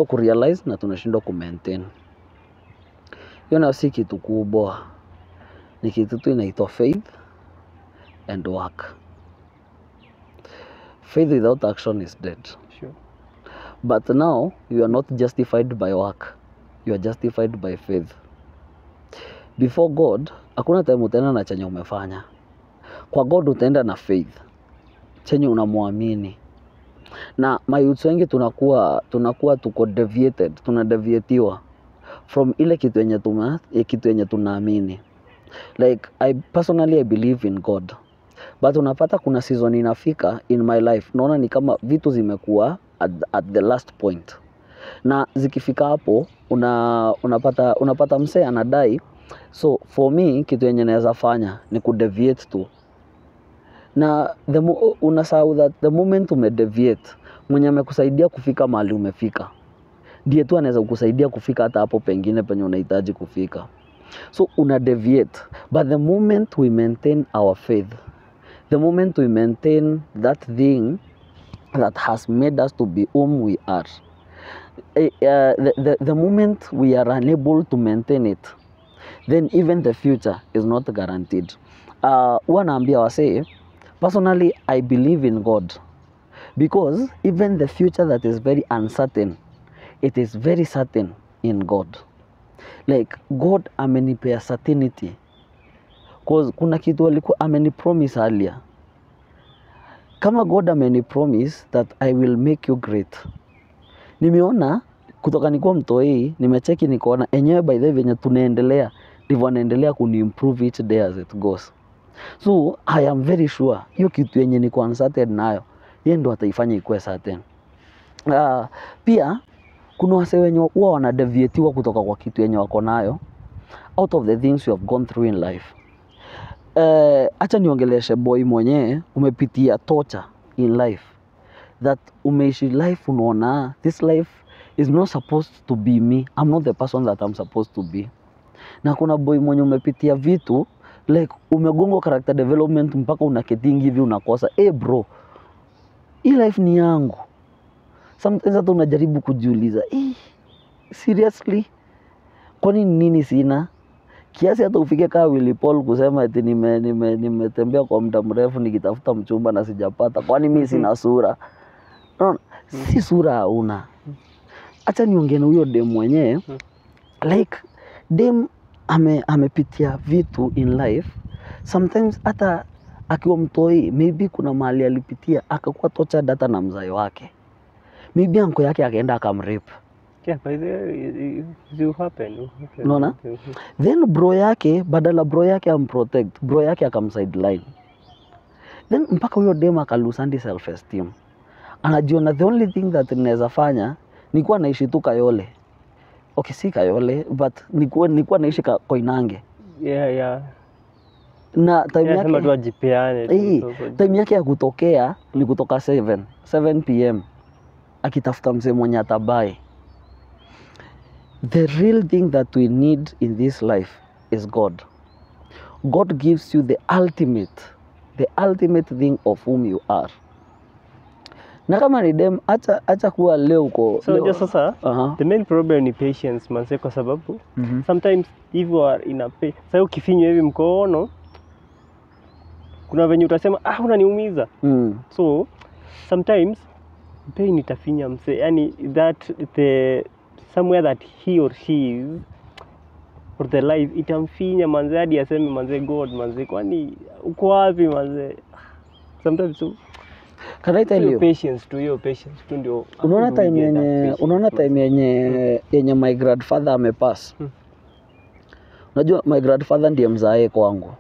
kurealize na tunashindwa kumaintain. Hiyo si kitu kubwa. Ni kitu tu inaitwa faith and work. Faith without action is dead. Sure. But now you are not justified by work. You are justified by faith. Before God, hakuna time utaenda na chenye umefanya. Kwa God utaenda na faith. Chenye unamwamini. Na mayouth wengi tunakuwa tuko deviated, tunadeviatiwa from ile kitu yenye tunaamini. Like I personally believe in God. But unapata kuna season inafika in my life naona ni kama vitu zimekuwa at the last point. Na zikifika hapo unapata msee anadai. So for me kitu yenye naweza fanya ni kudeviate tu. Na unasahau that the moment umedeviate mwenye amekusaidia kufika mahali umefika ndiye tu anaweza kukusaidia kufika hata hapo pengine penye unahitaji kufika. So una deviate, but the moment we maintain our faith, the moment we maintain that thing that has made us to be whom we are, the moment we are unable to maintain it, then even the future is not guaranteed. Wanaambia wase, personally I believe in God because even the future that is very uncertain, it is very certain in God. Like God amenipea certainty. Cause kuna kitu alikuwa amenipromise earlier. Kama God amenipromise that I will make you great. Nimeona kutoka nikuwa mtoi, nimecheki nikaona enyewe by the way venye tunaendelea, ndivyo anaendelea kuniimprove each day as it goes. So I am very sure hiyo kitu yenye niko uncertain nayo, yeye ndo ataifanya ikuwe certain. Pia kuna wase wenye huwa wanadeviatiwa kutoka kwa kitu yenye wako nayo out of the things you have gone through in life. Acha niongeleshe boy mwenye umepitia torture in life, that umeishi life unaona this life is not supposed to be me, I'm not the person that I'm supposed to be. Na kuna boy mwenye umepitia vitu like umegongo character development mpaka unaketingi hivi unakosa bro, hii life ni yangu. Sometimes hata unajaribu kujiuliza, seriously? Kwani nini sina? Kiasi hata ufike kama Willy Paul kusema eti nimetembea kwa muda mrefu nikitafuta mchumba na sijapata. Kwani mimi sina sura? No, si sura hauna. Acha niongee na huyo dem mwenyewe. Like dem amepitia vitu in life. Sometimes hata akiwa mtoi, maybe kuna mahali alipitia akakuwa tortured data na mzazi wake. Maybe anko yake akaenda akamrape. Yeah, by the you happen. Unaona? Then bro yake, badala bro yake amprotect, bro yake akamsideline. Then mpaka huyo dem akalusandi self esteem. Anajiona the only thing that ninaweza fanya ni kuwa naishi tu Kayole. Okay, si Kayole, but nilikuwa naishi Koinange. Yeah. na time yake sema tu ajipeane time yake ya kutokea ni kutoka 7 pm akitafuta mzee mwenye atabai. The real thing that we need in this life is God. God gives you the ultimate thing of whom you are. Na kama ni dem, acha kuwa leo uko. So just sasa, the main problem ni patience manze, kwa sababu sometimes if you are in a pain, sasa ukifinywa hivi mkono kuna venye utasema unaniumiza. So sometimes pain itafinya mse, yani that the somewhere that he or she is for the life itamfinya manze hadi aseme manze God manze kwani uko wapi manze. Sometimes so can I tell you patience tu ndio unaona time yenye my grandfather amepass. Unajua my grandfather ndiye mzae kwangu.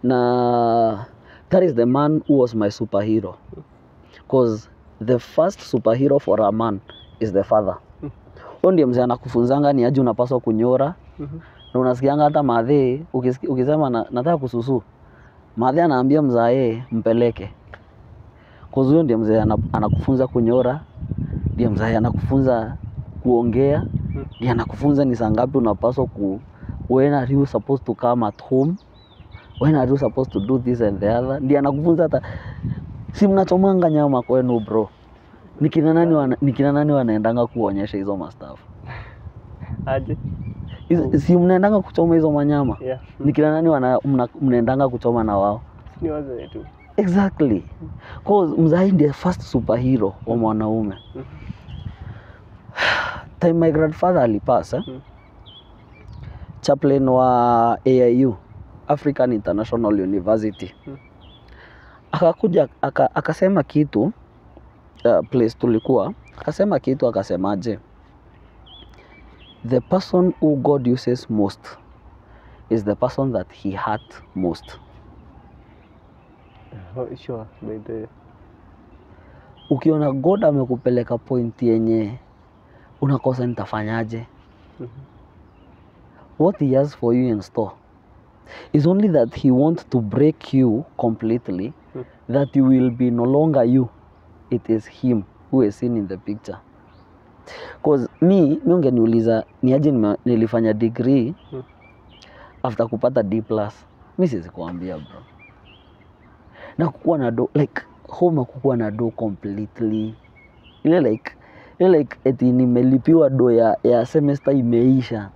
Na that is the man who was my superhero, because the first superhero for a man is the father. Ndiye mzee anakufunzanga ni aje unapaswa kunyora. Na unasikianga hata madhe ukisema nataka kususu, madhe anaambia mzae mpeleke. Kwa hiyo ndiye mzee anakufunza kunyora, ndiye mzee anakufunza kuongea, ndiye anakufunza ni saa ngapi unapaswa when are you supposed to come at home, when are you supposed to do this and the other. Ndiye anakufunza hata si mnachomanga nyama kwenu bro. Nikina nani wanaendanga kuonyesha hizo mastafu? Aje? Si mnaendanga kuchoma hizo manyama? Yeah. Nikina nani mnaendanga kuchoma na wao? Ni wazee tu. Exactly. Cause mzai ndiye first superhero wa mwanaume. Time my grandfather alipass, chaplain wa AIU, African International University. Akakuja akasema kitu place tulikuwa, akasemaje, the person who God uses most is the person that he hurt most. Sure, by the ukiona God amekupeleka point yenye unakosa nitafanyaje, what he has for you in store is only that he wants to break you completely, that you will be no longer you, it is him who is seen in the picture. Because mi ungeniuliza ni aje nilifanya degree after kupata D+, mi siwezi kuambia bro. Na kukuwa na do like home kukuwa na do completely, ile like eti nimelipiwa do ya semester imeisha.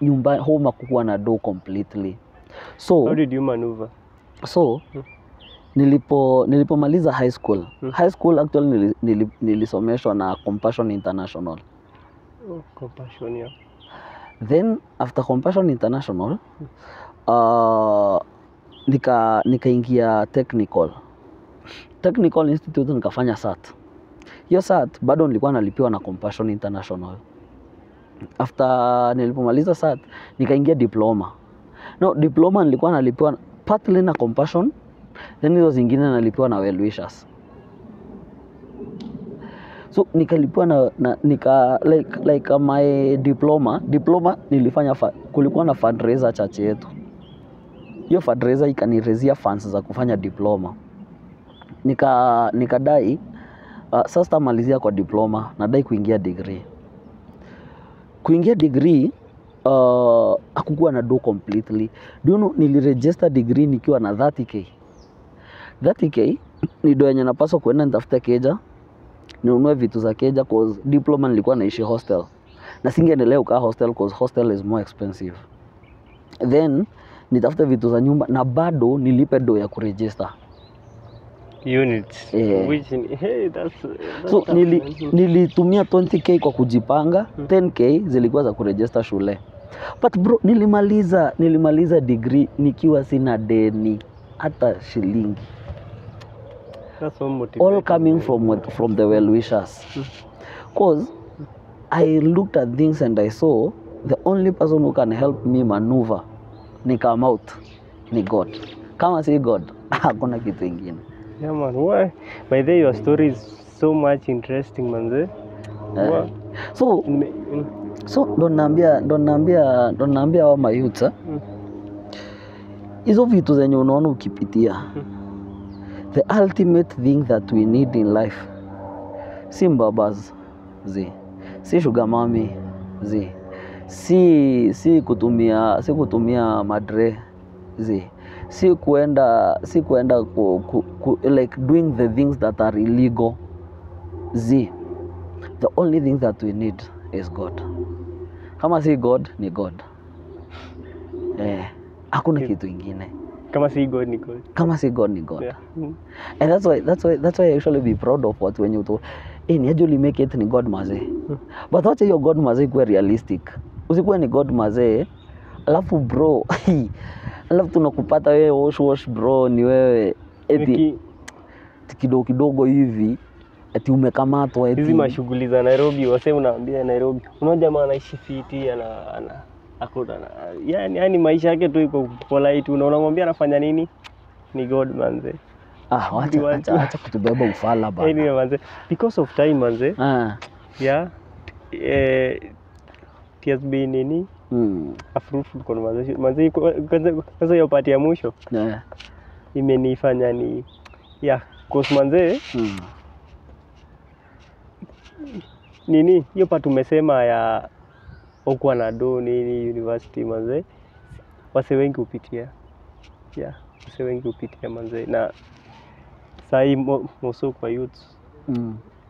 Nyumba home kukuwa na do completely. So how did you maneuver? So nilipomaliza high school actually nilisomeshwa na Compassion International. Compassion, yeah. Then after Compassion International nikaingia technical institute, nikafanya SAT. Hiyo SAT bado nilikuwa nalipiwa na Compassion International. After nilipomaliza SAT nikaingia diploma. No, diploma nilikuwa nalipiwa partly na Compassion, then hizo zingine nalipiwa na Well Wishers. So nikalipiwa na like my diploma nilifanya kulikuwa na fundraiser church yetu. Hiyo fundraiser ikanirezia funds za kufanya diploma. Nikadai sasa malizia kwa diploma, nadai kuingia degree. Kuingia degree hakukuwa na do completely. Do you know, niliregister degree nikiwa na 30k. 30k ni do yenye napaswa kuenda nitafuta keja, ninunue vitu za keja, cause diploma nilikuwa naishi hostel. Na singeendelea kukaa hostel cause hostel is more expensive. Then nitafuta vitu za nyumba na bado nilipe do ya kuregister units. Which hey, that's so nilitumia 20k kwa kujipanga, 10k zilikuwa za kuregister shule. But bro, nilimaliza degree nikiwa sina deni hata shilingi. That's so motivating. All coming from the Well Wishers. Cause I looked at things and I saw the only person who can help me maneuver ni come out ni God. Kama si God, hakuna kitu kingine. Yeah man, why? By the way, your story is so much interesting manze. So ndo naambia wa my youth, hizo vitu zenye unaona ukipitia. The ultimate thing that we need in life si mbabas si sugar mommy si kutumia madre si kuenda like doing the things that are illegal. The only thing that we need is God. Kama si God ni God. Hakuna kitu ingine. Kama si God ni God. Kama si God ni God. Yeah. And that's why I usually be proud of what when you to ni actually make it ni God maze. But wacha hiyo God maze kuwe realistic. Usikuwe ni God maze alafu bro alafu tunakupata wewe wash bro ni wewe eti kidogo hivi eti umekamatwa eti hizi mashughuli za Nairobi. Wase unaambia Nairobi unaona jamaa anaishi fiti ana hakuna yani maisha yake tu iko polite. Unamwambia anafanya nini? Ni God manze. Acha kutubeba ufala bana. Anyway manze, because of time manze. Yeah. It has been a fruitful conversation. Manze kwanza hiyo part ya mwisho. Yeah. Imenifanya ni cause manze. Nini hiyo part umesema ya okuwa na do nini university manze. Wase wengi upitia. Wase wengi upitia manze na sai moso kwa youth.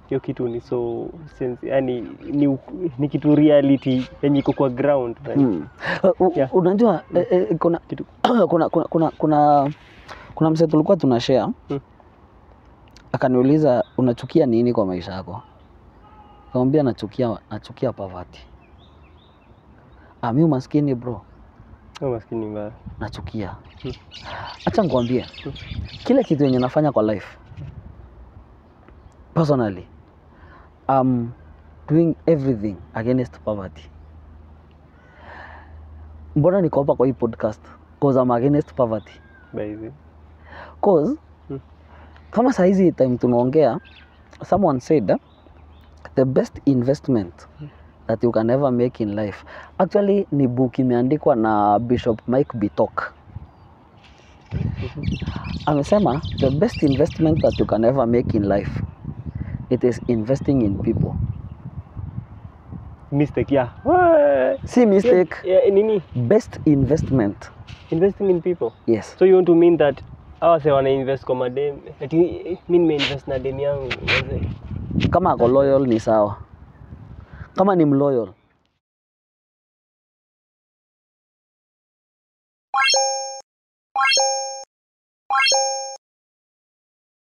Hiyo kitu ni so sense, yani ni kitu reality yenye iko kwa ground. Unajua kuna mse tulikuwa tunashare. Akaniuliza unachukia nini kwa maisha yako? Nikamwambia nachukia poverty. Mimi maskini bro. Maskini mbaya. Nachukia. Acha nikwambie. Kile kitu yenye nafanya kwa life. Personally, I'm doing everything against poverty. Mbona niko hapa kwa hii podcast? Because I'm against poverty. Baby. Because kama saa hizi time tunaongea, someone said the best investment that you can ever make in life. Actually ni book imeandikwa na Bishop Mike Bitok. Amesema the best investment that you can ever make in life, it is investing in people. Mistake, See mistake. Nini? Best investment. Investing in people. Yes. So you want to mean that hawa se wana invest kwa madem. Ati mimi nimeinvest na dem yangu. Kama ako loyal ni sawa. Kama ni mloyal